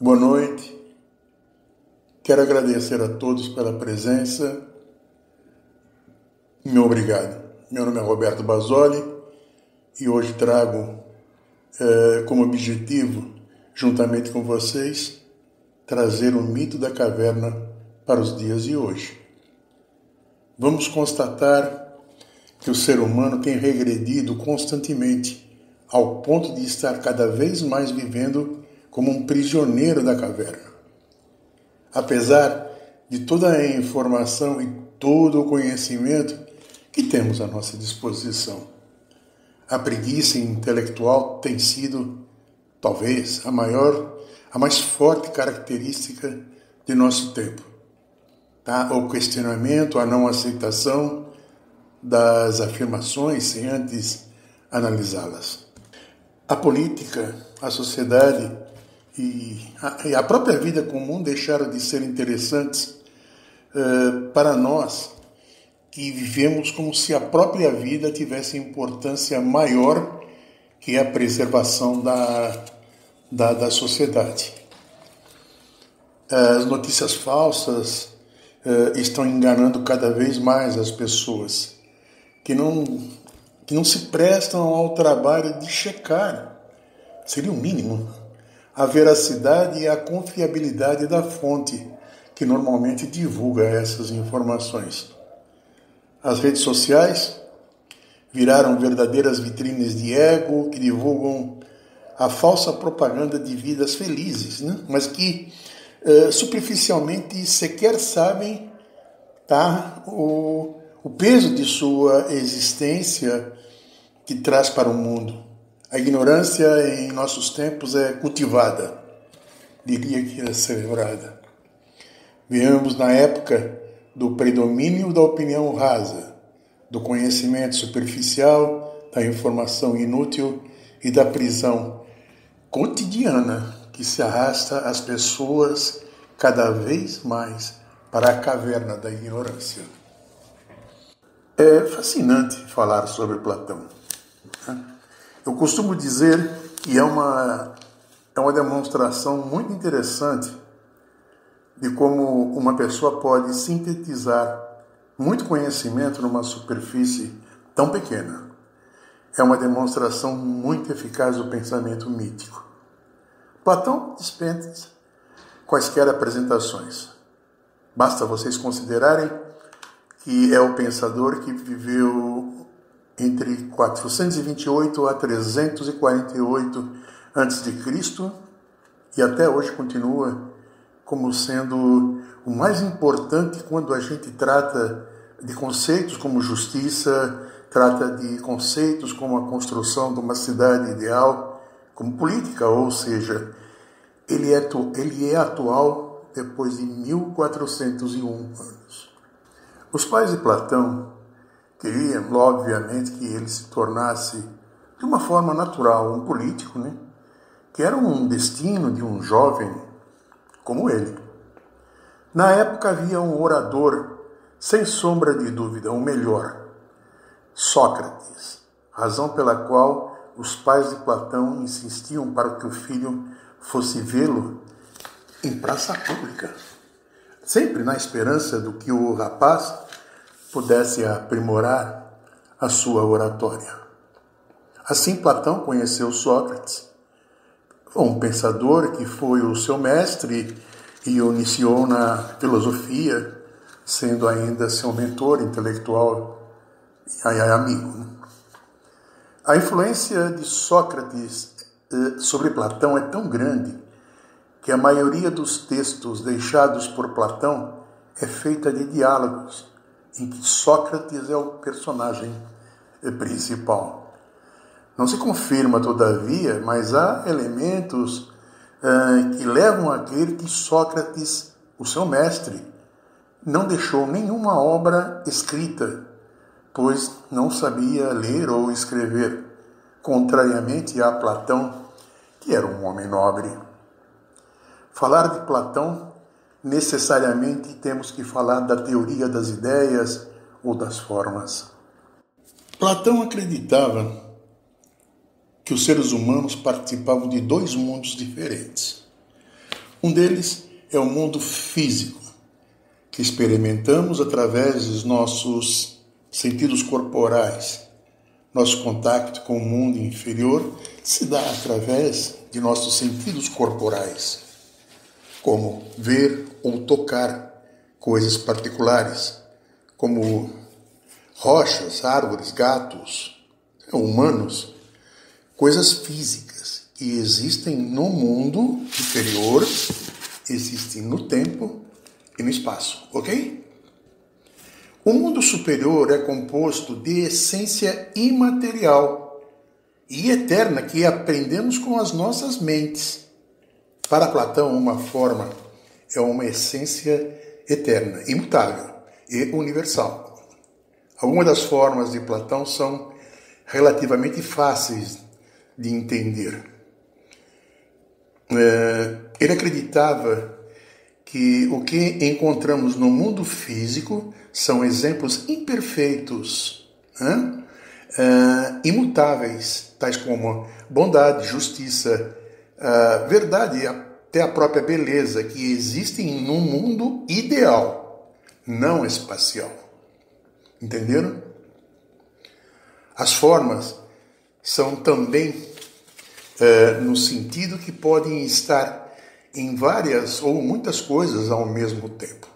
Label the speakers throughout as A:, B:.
A: Boa noite. Quero agradecer a todos pela presença. Meu obrigado. Meu nome é Roberto Basoli e hoje trago como objetivo, juntamente com vocês, trazer o mito da caverna para os dias de hoje. Vamos constatar que o ser humano tem regredido constantemente ao ponto de estar cada vez mais vivendo como um prisioneiro da caverna. Apesar de toda a informação e todo o conhecimento que temos à nossa disposição, a preguiça intelectual tem sido, talvez, a mais forte característica de nosso tempo. O questionamento, a não aceitação das afirmações sem antes analisá-las. A política, a sociedade e a própria vida comum deixaram de ser interessantes para nós que vivemos como se a própria vida tivesse importância maior que a preservação da sociedade. As notícias falsas estão enganando cada vez mais as pessoas que não se prestam ao trabalho de checar, seria o mínimo, a veracidade e a confiabilidade da fonte que normalmente divulga essas informações. As redes sociais viraram verdadeiras vitrines de ego que divulgam a falsa propaganda de vidas felizes, né? Mas que superficialmente sequer sabem o peso de sua existência que traz para o mundo. A ignorância em nossos tempos é cultivada, diria que é celebrada. Vivemos na época do predomínio da opinião rasa, do conhecimento superficial, da informação inútil e da prisão cotidiana que se arrasta as pessoas cada vez mais para a caverna da ignorância. É fascinante falar sobre Platão. Eu costumo dizer que é uma demonstração muito interessante de como uma pessoa pode sintetizar muito conhecimento numa superfície tão pequena. É uma demonstração muito eficaz do pensamento mítico. Platão dispensa quaisquer apresentações. Basta vocês considerarem que é o pensador que viveu entre 428 a 348 a.C. e até hoje continua como sendo o mais importante quando a gente trata de conceitos como justiça, trata de conceitos como a construção de uma cidade ideal, como política, ou seja, ele é atual depois de 1401 anos. Os pais de Platão queriam, obviamente, que ele se tornasse, de uma forma natural, um político, né? Que era um destino de um jovem como ele. Na época havia um orador, sem sombra de dúvida, o melhor, Sócrates, razão pela qual os pais de Platão insistiam para que o filho fosse vê-lo em praça pública, sempre na esperança de que o rapaz pudesse aprimorar a sua oratória. Assim, Platão conheceu Sócrates, um pensador que foi o seu mestre e o iniciou na filosofia, sendo ainda seu mentor intelectual e amigo. A influência de Sócrates sobre Platão é tão grande que a maioria dos textos deixados por Platão é feita de diálogos, em que Sócrates é o personagem principal. Não se confirma, todavia, mas há elementos que levam a crer que Sócrates, o seu mestre, não deixou nenhuma obra escrita, pois não sabia ler ou escrever, contrariamente a Platão, que era um homem nobre. Falar de Platão, necessariamente temos que falar da teoria das ideias ou das formas. Platão acreditava que os seres humanos participavam de dois mundos diferentes. Um deles é o mundo físico, que experimentamos através dos nossos sentidos corporais. Nosso contato com o mundo inferior se dá através de nossos sentidos corporais, como ver ou tocar coisas particulares, como rochas, árvores, gatos, humanos, coisas físicas que existem no mundo inferior, existem no tempo e no espaço, ok? O mundo superior é composto de essência imaterial e eterna que aprendemos com as nossas mentes. Para Platão, uma forma é uma essência eterna, imutável e universal. Algumas das formas de Platão são relativamente fáceis de entender. Ele acreditava que o que encontramos no mundo físico são exemplos imperfeitos, imutáveis, tais como bondade, justiça, verdade, até a própria beleza, que existem num mundo ideal, não espacial. Entenderam? As formas são também no sentido que podem estar em várias ou muitas coisas ao mesmo tempo.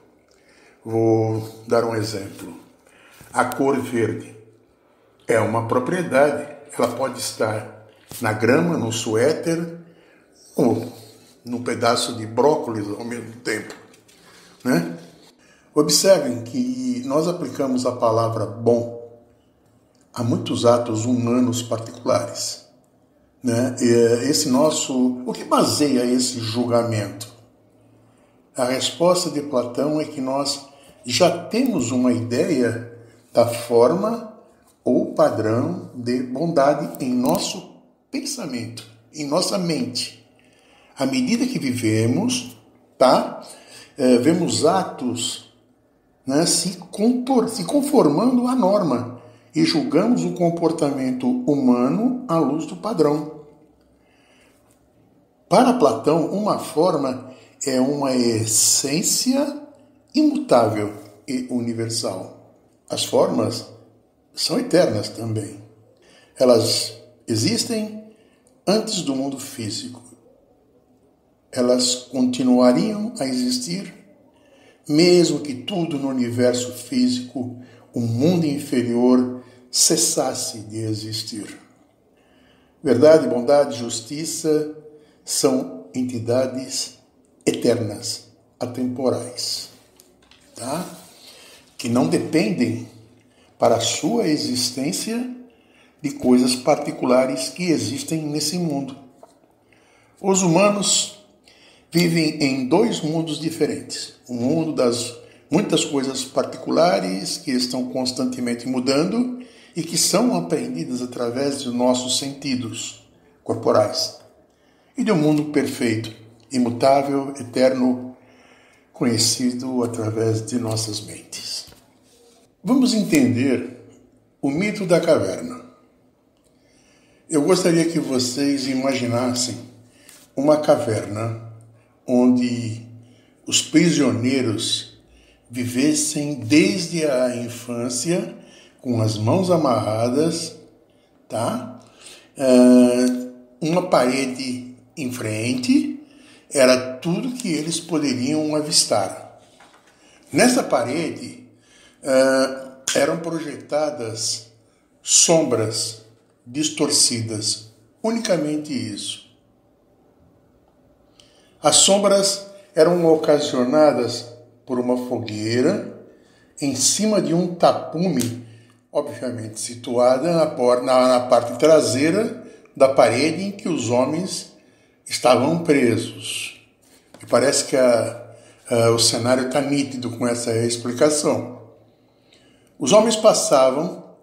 A: Vou dar um exemplo. A cor verde é uma propriedade. Ela pode estar na grama, no suéter ou num pedaço de brócolis ao mesmo tempo, né? Observem que nós aplicamos a palavra bom a muitos atos humanos particulares, né? O que baseia esse julgamento? A resposta de Platão é que nós já temos uma ideia da forma ou padrão de bondade em nosso pensamento, em nossa mente. À medida que vivemos, vemos atos, né, se conformando à norma e julgamos o comportamento humano à luz do padrão. Para Platão, uma forma é uma essência imutável e universal. As formas são eternas também. Elas existem antes do mundo físico. Elas continuariam a existir mesmo que tudo no universo físico, o mundo inferior, cessasse de existir. Verdade, bondade, justiça são entidades eternas, atemporais, que não dependem para a sua existência de coisas particulares que existem nesse mundo. Os humanos vivem em dois mundos diferentes. O mundo das muitas coisas particulares que estão constantemente mudando e que são aprendidas através de nossos sentidos corporais. E de um mundo perfeito, imutável, eterno, conhecido através de nossas mentes. Vamos entender o mito da caverna. Eu gostaria que vocês imaginassem uma caverna onde os prisioneiros vivessem desde a infância com as mãos amarradas, uma parede em frente era tudo que eles poderiam avistar. Nessa parede eram projetadas sombras distorcidas, unicamente isso. As sombras eram ocasionadas por uma fogueira em cima de um tapume, obviamente situada na parte traseira da parede em que os homens estavam presos. E parece que o cenário está nítido com essa explicação. Os homens passavam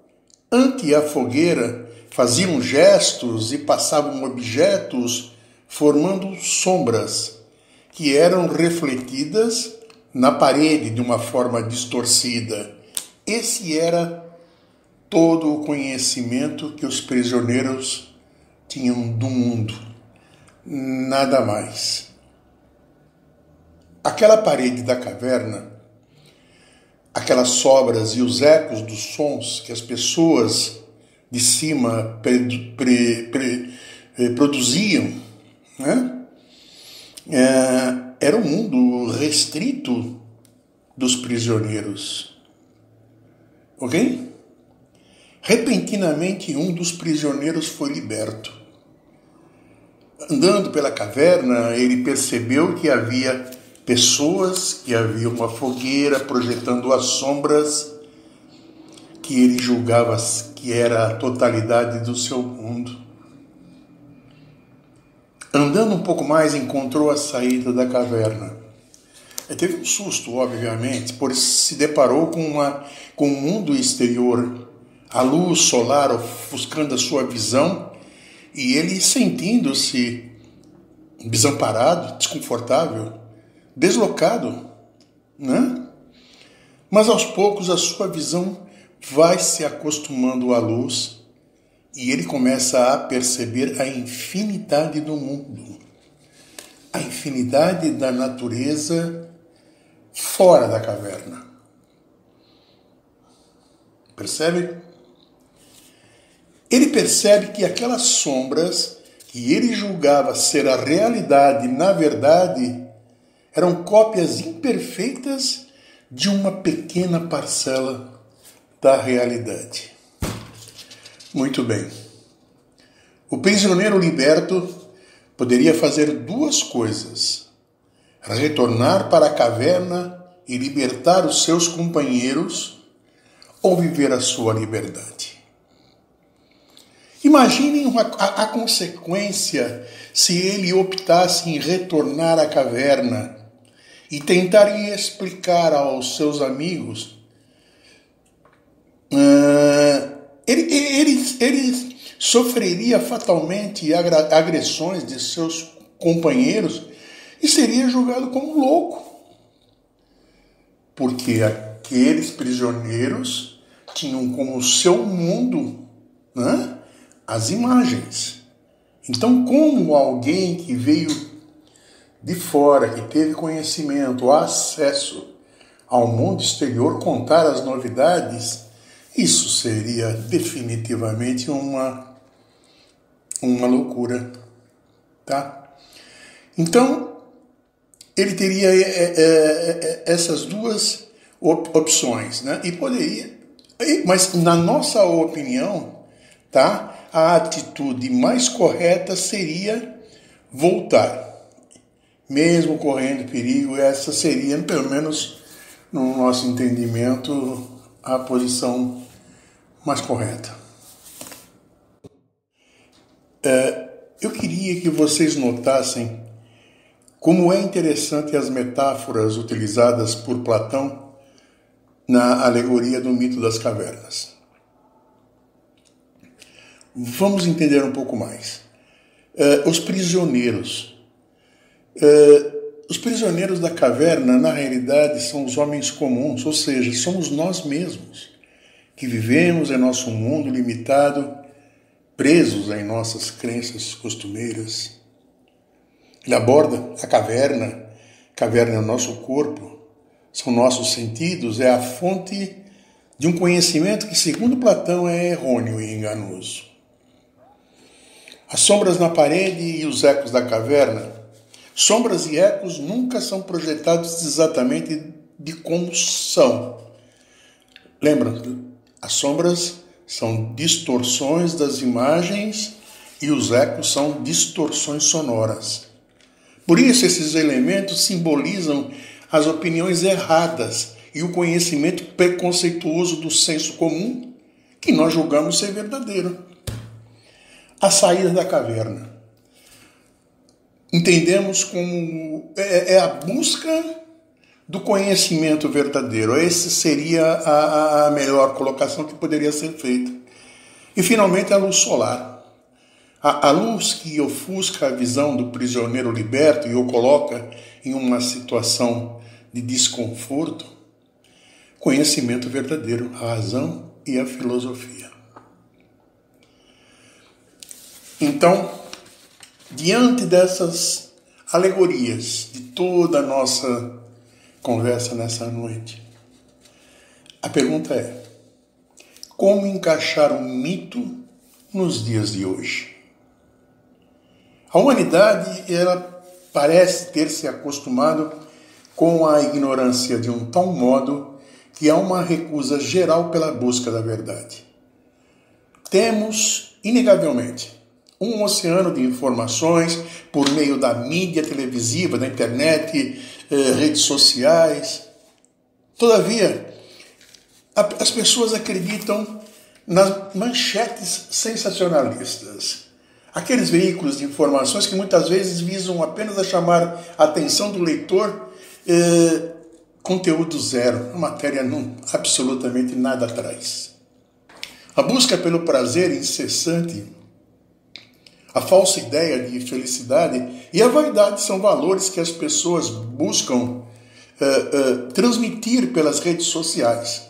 A: ante a fogueira, faziam gestos e passavam objetos, formando sombras que eram refletidas na parede de uma forma distorcida. Esse era todo o conhecimento que os prisioneiros tinham do mundo. Nada mais. aquela parede da caverna, aquelas sobras e os ecos dos sons que as pessoas de cima produziam, né? Era um mundo restrito dos prisioneiros. Ok? Repentinamente, um dos prisioneiros foi liberto. Andando pela caverna, ele percebeu que havia pessoas, que havia uma fogueira projetando as sombras que ele julgava que era a totalidade do seu mundo. Andando um pouco mais, encontrou a saída da caverna. Ele teve um susto, obviamente, pois se deparou com um mundo exterior, a luz solar ofuscando a sua visão, e ele sentindo-se desamparado, desconfortável, deslocado, né? Mas aos poucos a sua visão vai se acostumando à luz e ele começa a perceber a infinidade do mundo, a infinidade da natureza fora da caverna. Percebe? Ele percebe que aquelas sombras que ele julgava ser a realidade, na verdade, eram cópias imperfeitas de uma pequena parcela da realidade. Muito bem. O prisioneiro liberto poderia fazer duas coisas: retornar para a caverna e libertar os seus companheiros, ou viver a sua liberdade. Imaginem a consequência se ele optasse em retornar à caverna e tentar explicar aos seus amigos. Ele sofreria fatalmente agressões de seus companheiros e seria julgado como louco, porque aqueles prisioneiros tinham como seu mundo, né, as imagens. Então, como alguém que veio de fora, que teve conhecimento, acesso ao mundo exterior, contar as novidades, isso seria definitivamente uma loucura, tá? Então, ele teria essas duas opções, né? E poderia, mas na nossa opinião, tá? A atitude mais correta seria voltar. Mesmo correndo perigo, essa seria, pelo menos no nosso entendimento, a posição mais correta. Eu queria que vocês notassem como é interessante as metáforas utilizadas por Platão na alegoria do mito das cavernas. Vamos entender um pouco mais. Os prisioneiros. Os prisioneiros da caverna, na realidade, são os homens comuns, ou seja, somos nós mesmos, que vivemos em nosso mundo limitado, presos em nossas crenças costumeiras. Ele aborda a caverna é o nosso corpo, são nossos sentidos, é a fonte de um conhecimento que, segundo Platão, é errôneo e enganoso. As sombras na parede e os ecos da caverna. Sombras e ecos nunca são projetados exatamente de como são. Lembra? As sombras são distorções das imagens e os ecos são distorções sonoras. Por isso, esses elementos simbolizam as opiniões erradas e o conhecimento preconceituoso do senso comum que nós julgamos ser verdadeiro. A saída da caverna. Entendemos como é a busca do conhecimento verdadeiro. Essa seria a melhor colocação que poderia ser feita. E, finalmente, a luz solar. A luz que ofusca a visão do prisioneiro liberto e o coloca em uma situação de desconforto. Conhecimento verdadeiro, a razão e a filosofia. Então, diante dessas alegorias, de toda a nossa conversa nessa noite. A pergunta é: como encaixar um mito nos dias de hoje? A humanidade, ela parece ter se acostumado com a ignorância de um tal modo que há uma recusa geral pela busca da verdade. Temos, inegavelmente, um oceano de informações por meio da mídia televisiva, da internet, redes sociais. Todavia, as pessoas acreditam nas manchetes sensacionalistas. Aqueles veículos de informações que muitas vezes visam apenas a chamar a atenção do leitor, conteúdo zero, a matéria absolutamente nada traz. A busca pelo prazer incessante, a falsa ideia de felicidade e a vaidade são valores que as pessoas buscam transmitir pelas redes sociais.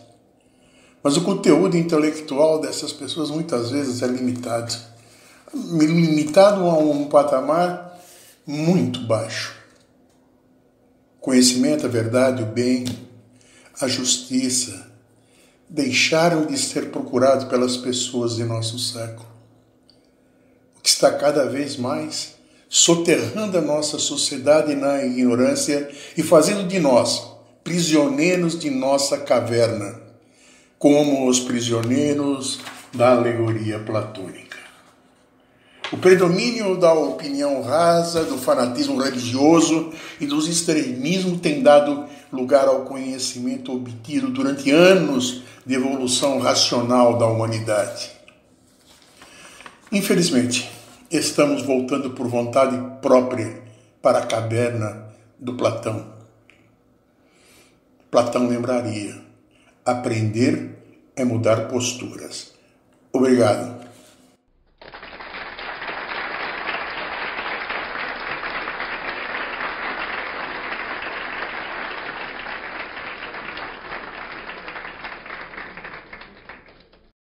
A: Mas o conteúdo intelectual dessas pessoas muitas vezes é limitado a um patamar muito baixo. Conhecimento, a verdade, o bem, a justiça deixaram de ser procurados pelas pessoas de nosso século. O que está cada vez mais soterrando a nossa sociedade na ignorância e fazendo de nós prisioneiros de nossa caverna, como os prisioneiros da alegoria platônica. O predomínio da opinião rasa, do fanatismo religioso e dos extremismos tem dado lugar ao conhecimento obtido durante anos de evolução racional da humanidade. Infelizmente, estamos voltando por vontade própria para a caverna do Platão. Platão lembraria: aprender é mudar posturas. Obrigado.